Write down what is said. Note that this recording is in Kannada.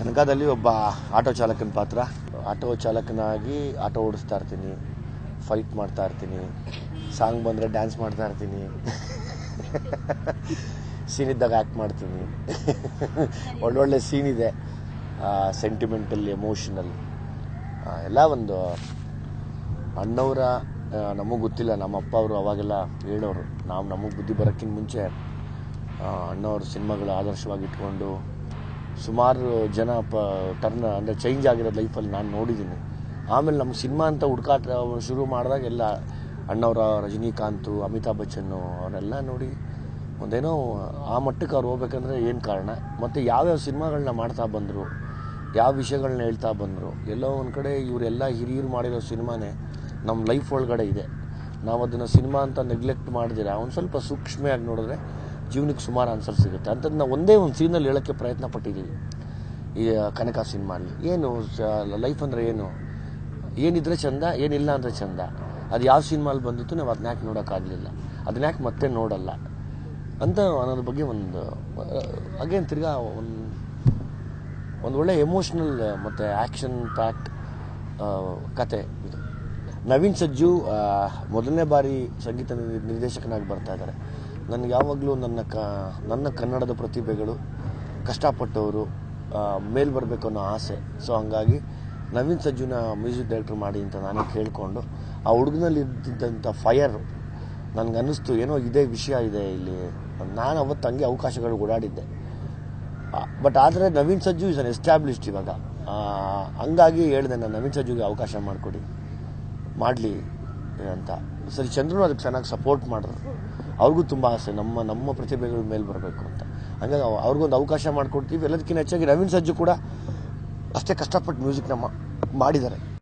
ಕನಕದಲ್ಲಿ ಒಬ್ಬ ಆಟೋ ಚಾಲಕನ ಪಾತ್ರ. ಆಟೋ ಚಾಲಕನಾಗಿ ಆಟೋ ಓಡಿಸ್ತಾ ಇರ್ತೀನಿ, ಫೈಟ್ ಮಾಡ್ತಾ ಇರ್ತೀನಿ, ಸಾಂಗ್ ಬಂದರೆ ಡ್ಯಾನ್ಸ್ ಮಾಡ್ತಾ ಇರ್ತೀನಿ, ಸೀನ್ ಇದ್ದಾಗ ಆ್ಯಕ್ಟ್ ಮಾಡ್ತೀನಿ. ಒಳ್ಳೊಳ್ಳೆ ಸೀನ್ ಇದೆ, ಸೆಂಟಿಮೆಂಟಲ್, ಎಮೋಷನಲ್ ಎಲ್ಲ. ಒಂದು ಅಣ್ಣವರ ನಮಗೆ ಗೊತ್ತಿಲ್ಲ, ನಮ್ಮ ಅಪ್ಪ ಅವರು ಅವಾಗೆಲ್ಲ ಹೇಳೋರು. ನಮಗೆ ಬುದ್ಧಿ ಬರೋಕ್ಕಿಂತ ಮುಂಚೆ ಅಣ್ಣವ್ರ ಸಿನಿಮಾಗಳು ಆದರ್ಶವಾಗಿ ಇಟ್ಕೊಂಡು ಸುಮಾರು ಜನ ಟರ್ನ್ ಅಂದರೆ ಚೇಂಜ್ ಆಗಿರೋದು ಲೈಫಲ್ಲಿ ನಾನು ನೋಡಿದ್ದೀನಿ. ಆಮೇಲೆ ನಮ್ಮ ಸಿನಿಮಾ ಅಂತ ಹುಡುಕಾಟ ಶುರು ಮಾಡಿದಾಗೆಲ್ಲ ಅಣ್ಣವರ ರಜನಿಕಾಂತ್, ಅಮಿತಾಬ್ ಬಚ್ಚನ್ನು ಅವರೆಲ್ಲ ನೋಡಿ ಒಂದೇನೋ ಆ ಮಟ್ಟಕ್ಕೆ ಅವ್ರು ಹೋಗ್ಬೇಕಂದ್ರೆ ಏನು ಕಾರಣ, ಮತ್ತು ಯಾವ್ಯಾವ ಸಿನಿಮಾಗಳನ್ನ ಮಾಡ್ತಾ ಬಂದರು, ಯಾವ ವಿಷಯಗಳನ್ನ ಹೇಳ್ತಾ ಬಂದರು. ಎಲ್ಲೋ ಒಂದು ಕಡೆ ಇವರೆಲ್ಲ ಹಿರಿಯರು ಮಾಡಿರೋ ಸಿನಿಮಾನೇ ನಮ್ಮ ಲೈಫ್ ಒಳಗಡೆ ಇದೆ. ನಾವು ಅದನ್ನು ಸಿನಿಮಾ ಅಂತ ನೆಗ್ಲೆಕ್ಟ್ ಮಾಡಿದಿರ ಒಂದು ಸ್ವಲ್ಪ ಸೂಕ್ಷ್ಮವಾಗಿ ನೋಡಿದ್ರೆ ಜೀವನಕ್ಕೆ ಸುಮಾರು ಆನ್ಸರ್ ಸಿಗುತ್ತೆ. ಅಂಥದ್ದು ನಾವು ಒಂದೇ ಒಂದು ಸೀನಲ್ಲಿ ಹೇಳೋಕ್ಕೆ ಪ್ರಯತ್ನ ಪಟ್ಟಿದ್ದೀವಿ ಈ ಕನಕ ಸಿನಿಮಾಲಿ. ಏನು ಲೈಫ್ ಅಂದರೆ ಏನಿದ್ರೆ ಚಂದ, ಏನಿಲ್ಲ ಅಂದರೆ ಚಂದ. ಅದು ಯಾವ ಸಿನಿಮಾಲಿ ಬಂದಿತ್ತು ನಾವು ಅದನ್ನ ಯಾಕೆ ನೋಡೋಕ್ಕಾಗಲಿಲ್ಲ, ಅದನ್ನ ಯಾಕೆ ಮತ್ತೆ ನೋಡಲ್ಲ ಅಂತ ಅನ್ನೋದ್ರ ಬಗ್ಗೆ ಒಂದು ಅಗೇನ್ ತಿರ್ಗಾ ಒಂದು ಒಳ್ಳೆ ಎಮೋಷ್ನಲ್ ಮತ್ತು ಆ್ಯಕ್ಷನ್ ಪ್ಯಾಕ್ಟ್ ಕತೆ ಇದು. ನವೀನ್ ಸಜ್ಜು ಮೊದಲನೇ ಬಾರಿ ಸಂಗೀತ ನಿರ್ದೇಶಕನಾಗಿ ಬರ್ತಾ ಇದ್ದಾರೆ. ನನಗೆ ಯಾವಾಗಲೂ ನನ್ನ ಕನ್ನಡದ ಪ್ರತಿಭೆಗಳು ಕಷ್ಟಪಟ್ಟವರು ಮೇಲ್ ಬರಬೇಕು ಅನ್ನೋ ಆಸೆ. ಸೊ ಹಂಗಾಗಿ ನವೀನ್ ಸಜ್ಜುನ ಮ್ಯೂಸಿಕ್ ಡೈರೆಕ್ಟರ್ ಮಾಡಿ ಅಂತ ನಾನೇ ಕೇಳಿಕೊಂಡು, ಆ ಹುಡುಗನಲ್ಲಿ ಇದ್ದಂಥ ಫೈರ್ ನನಗನ್ನಿಸ್ತು, ಏನೋ ಇದೇ ವಿಷಯ ಇದೆ ಇಲ್ಲಿ. ನಾನು ಅವತ್ತು ಹಂಗೆ ಅವಕಾಶಗಳು ಓಡಾಡಿದ್ದೆ. ಬಟ್ ಆದರೆ ನವೀನ್ ಸಜ್ಜು ಇಸ್ ಅನ್ ಎಸ್ಟಾಬ್ಲಿಷ್ಡ್ ಇವಾಗ. ಹಂಗಾಗಿ ಹೇಳಿದೆ, ನಾನು ನವೀನ್ ಸಜ್ಜುಗೆ ಅವಕಾಶ ಮಾಡಿಕೊಡಿ, ಮಾಡಲಿ ಅಂತ. ಸರಿ, ಚಂದ್ರನು ಅದಕ್ಕೆ ಚೆನ್ನಾಗಿ ಸಪೋರ್ಟ್ ಮಾಡಿದ್ರು. ಅವ್ರಿಗೂ ತುಂಬ ಆಸೆ ನಮ್ಮ ಪ್ರತಿಭೆಗಳ ಮೇಲೆ ಬರಬೇಕು ಅಂತ. ಹಂಗಾಗಿ ಅವ್ರಿಗೊಂದು ಅವಕಾಶ ಮಾಡಿಕೊಡ್ತೀವಿ. ಎಲ್ಲದಕ್ಕಿಂತ ಹೆಚ್ಚಾಗಿ ನವೀನ್ ಸಜ್ಜು ಕೂಡ ಅಷ್ಟೇ ಕಷ್ಟಪಟ್ಟು ಮ್ಯೂಸಿಕ್ನ ಮಾಡಿದ್ದಾರೆ.